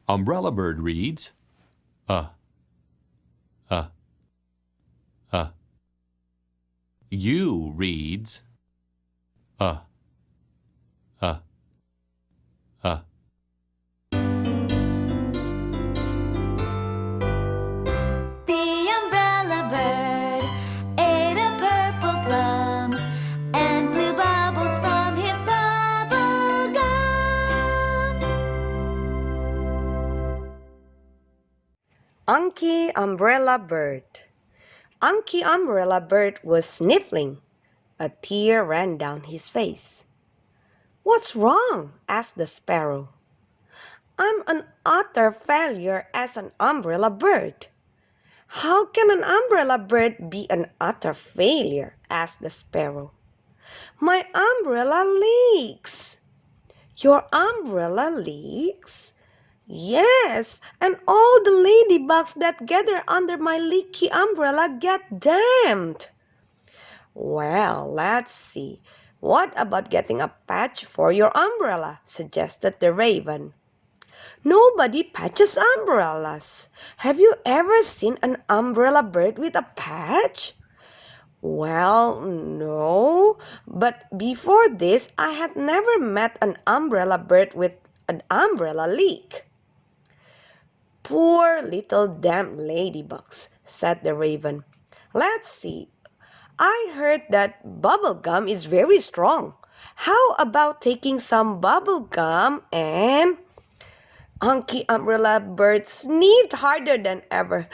Umbrella bird reads, uh, uh, uh. You reads, uh, uh, uh. The umbrella bird ate a purple plum and blew bubbles from his bubble gum. Unky Umbrella Bird. Unky Umbrella Bird was sniffling. A tear ran down his face. "What's wrong?" asked the sparrow. "I'm an utter failure as an umbrella bird." "How can an umbrella bird be an utter failure?" asked the sparrow. "My umbrella leaks." "Your umbrella leaks?" "Yes, and all the ladybugs that gather under my leaky umbrella get damned." "Well, let's see. What about getting a patch for your umbrella?" suggested the raven. "Nobody patches umbrellas. Have you ever seen an umbrella bird with a patch?" "Well, no, but before this I had never met an umbrella bird with an umbrella leak." "Poor little damp ladybugs," said the raven. "Let's see. I heard that bubble gum is very strong. How about taking some bubble gum and—" Unky Umbrella Bird sniffed harder than ever.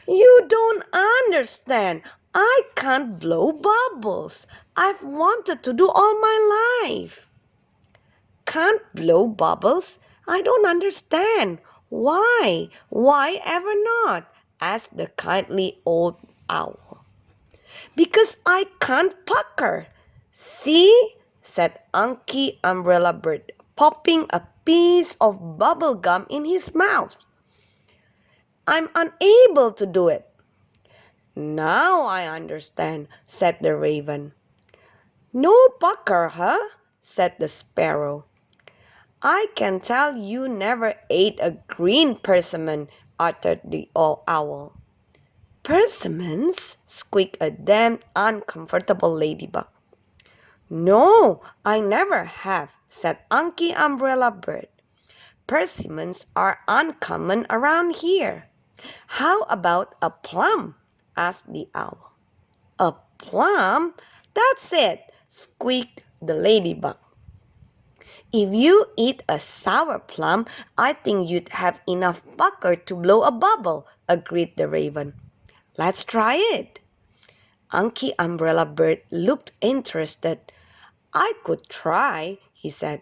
"You don't understand. I can't blow bubbles. I've wanted to do all my life." "Can't blow bubbles? I don't understand. Why? Why ever not?" asked the kindly old owl. "Because I can't pucker." "See?" said Unky Umbrella Bird, popping a piece of bubble gum in his mouth. "I'm unable to do it." "Now I understand," said the raven. "No pucker, huh?" said the sparrow. "I can tell you never ate a green persimmon," uttered the owl. "Persimmons?" squeaked a damn uncomfortable ladybug. "No, I never have," said Unky Umbrella Bird. "Persimmons are uncommon around here." "How about a plum?" asked the owl. "A plum? That's it!" squeaked the ladybug. "If you eat a sour plum, I think you'd have enough pucker to blow a bubble," agreed the raven. "Let's try it." Unky Umbrella Bird looked interested. "I could try," he said.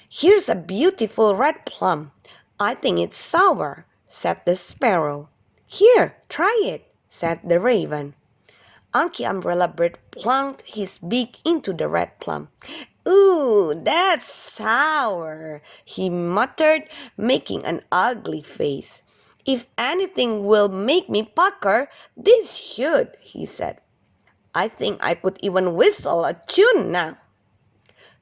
"Here's a beautiful red plum. I think it's sour," said the sparrow. "Here, try it," said the raven. Unky Umbrella Bird plunked his beak into the red plum. "Ooh, that's sour," he muttered, making an ugly face. "If anything will make me pucker, this should," he said. "I think I could even whistle a tune now."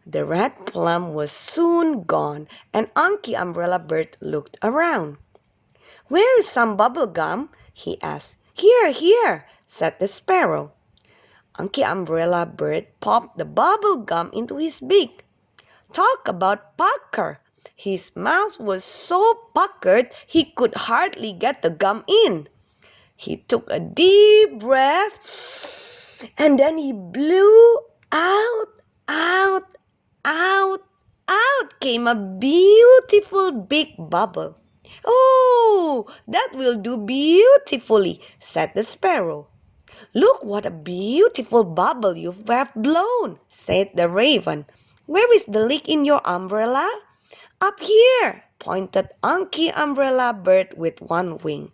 The red plum was soon gone, and Unky Umbrella Bird looked around. "Where is some bubble gum?" he asked. "Here, here," said the sparrow. Unky Umbrella Bird popped the bubble gum into his beak. Talk about pucker! His mouth was so puckered he could hardly get the gum in. He took a deep breath and then he blew out, out, out, out came a beautiful big bubble. "Oh, that will do beautifully," said the sparrow. "Look what a beautiful bubble you have blown," said the raven. "Where is the leak in your umbrella?" "Up here," pointed Unky Umbrella Bird with one wing.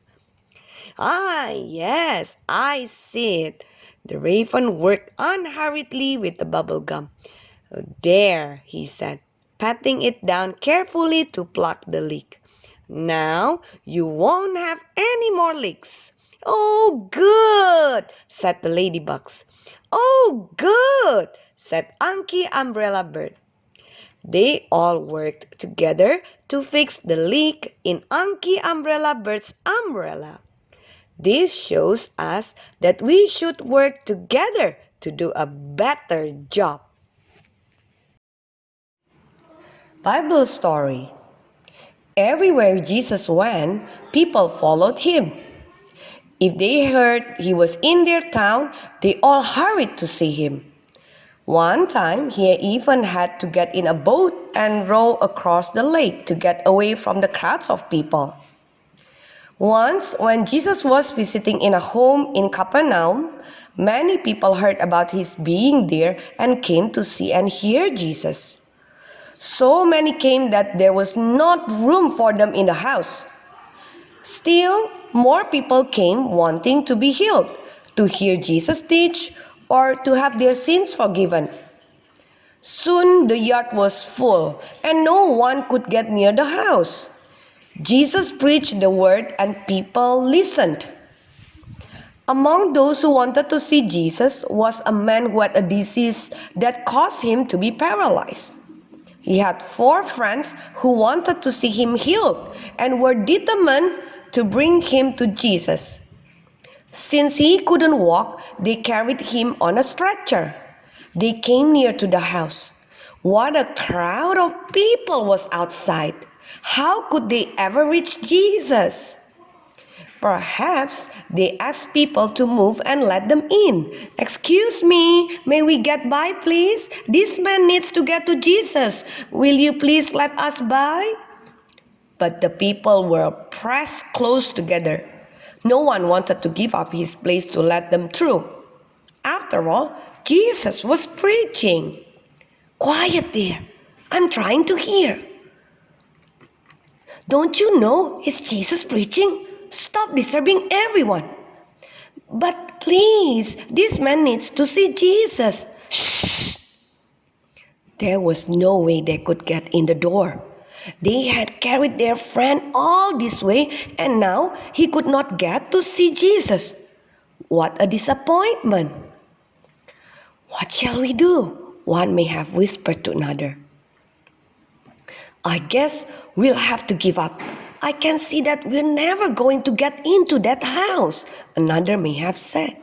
"Ah, yes, I see it." The raven worked unhurriedly with the bubble gum. "There," he said, patting it down carefully to pluck the leak. "Now you won't have any more leaks." "Oh, good," said the ladybugs. "Oh, good," said Unky Umbrella Bird. They all worked together to fix the leak in Anki Umbrella Bird's umbrella. This shows us that we should work together to do a better job. Bible story. Everywhere Jesus went, people followed him. If they heard he was in their town, they all hurried to see him. One time, he even had to get in a boat and row across the lake to get away from the crowds of people. Once, when Jesus was visiting in a home in Capernaum, many people heard about his being there and came to see and hear Jesus. So many came that there was not room for them in the house. Still, more people came wanting to be healed, to hear Jesus teach, or to have their sins forgiven. Soon the yard was full, and no one could get near the house. Jesus preached the word, and people listened. Among those who wanted to see Jesus was a man who had a disease that caused him to be paralyzed. He had 4 friends who wanted to see him healed and were determined to bring him to Jesus. Since he couldn't walk, they carried him on a stretcher. They came near to the house. What a crowd of people was outside! How could they ever reach Jesus? Perhaps they asked people to move and let them in. "Excuse me, may we get by, please? This man needs to get to Jesus. Will you please let us by?" But the people were pressed close together. No one wanted to give up his place to let them through. After all, Jesus was preaching. "Quiet there, I'm trying to hear." "Don't you know it's Jesus preaching? Stop disturbing everyone." "But please, this man needs to see Jesus." "Shh!" There was no way they could get in the door. They had carried their friend all this way, and now he could not get to see Jesus. What a disappointment! "What shall we do?" one may have whispered to another. "I guess we'll have to give up. I can see that we're never going to get into that house," another may have said.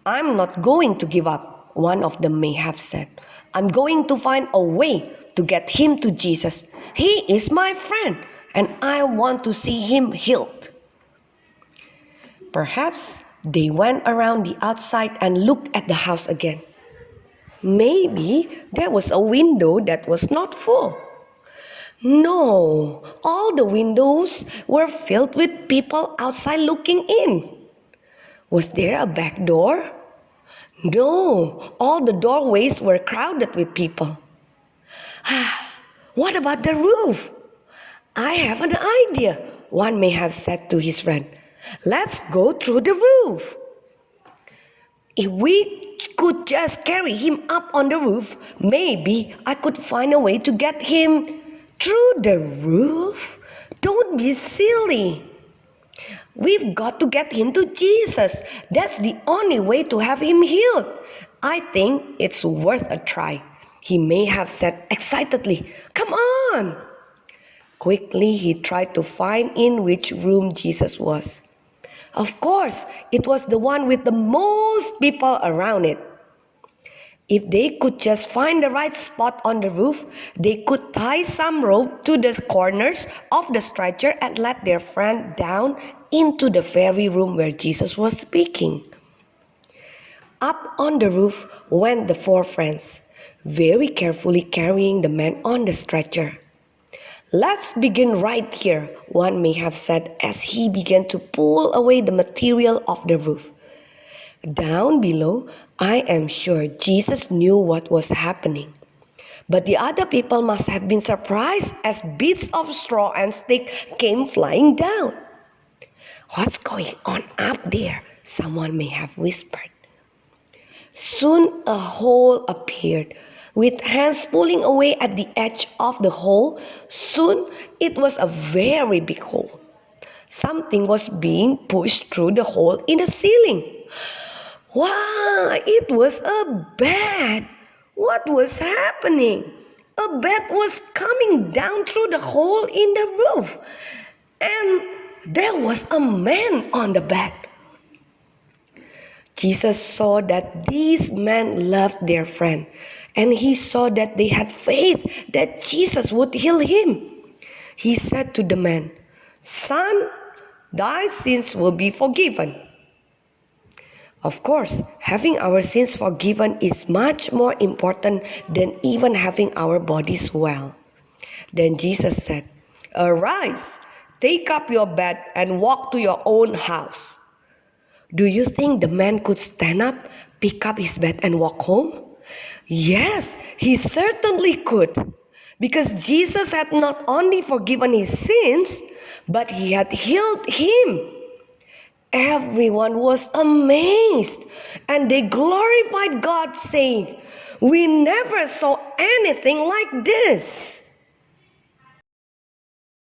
"I'm not going to give up," one of them may have said. "I'm going to find a way to get him to Jesus. He is my friend, and I want to see him healed." Perhaps they went around the outside and looked at the house again. Maybe there was a window that was not full. No, all the windows were filled with people outside looking in. Was there a back door? No, all the doorways were crowded with people. "What about the roof?" "I have an idea," one may have said to his friend. "Let's go through the roof. If we could just carry him up on the roof, maybe I could find a way to get him through the roof." "Don't be silly. We've got to get him to Jesus. That's the only way to have him healed. I think it's worth a try," he may have said excitedly. "Come on." Quickly, he tried to find in which room Jesus was. Of course, it was the one with the most people around it. If they could just find the right spot on the roof, they could tie some rope to the corners of the stretcher and let their friend down into the very room where Jesus was speaking. Up on the roof went the 4 friends, very carefully carrying the man on the stretcher. "Let's begin right here," one may have said as he began to pull away the material of the roof. Down below, I am sure Jesus knew what was happening. But the other people must have been surprised as bits of straw and sticks came flying down. "What's going on up there?" someone may have whispered. Soon a hole appeared, with hands pulling away at the edge of the hole. Soon it was a very big hole. Something was being pushed through the hole in the ceiling. Wow, it was a bed. What was happening? A bat was coming down through the hole in the roof, and there was a man on the bat. Jesus saw that these men loved their friend, and he saw that they had faith that Jesus would heal him. He said to the man, "Son, thy sins will be forgiven." Of course, having our sins forgiven is much more important than even having our bodies well. Then Jesus said, "Arise, take up your bed and walk to your own house." Do you think the man could stand up, pick up his bed, and walk home? Yes, he certainly could. Because Jesus had not only forgiven his sins, but he had healed him. Everyone was amazed, and they glorified God, saying, "We never saw anything like this."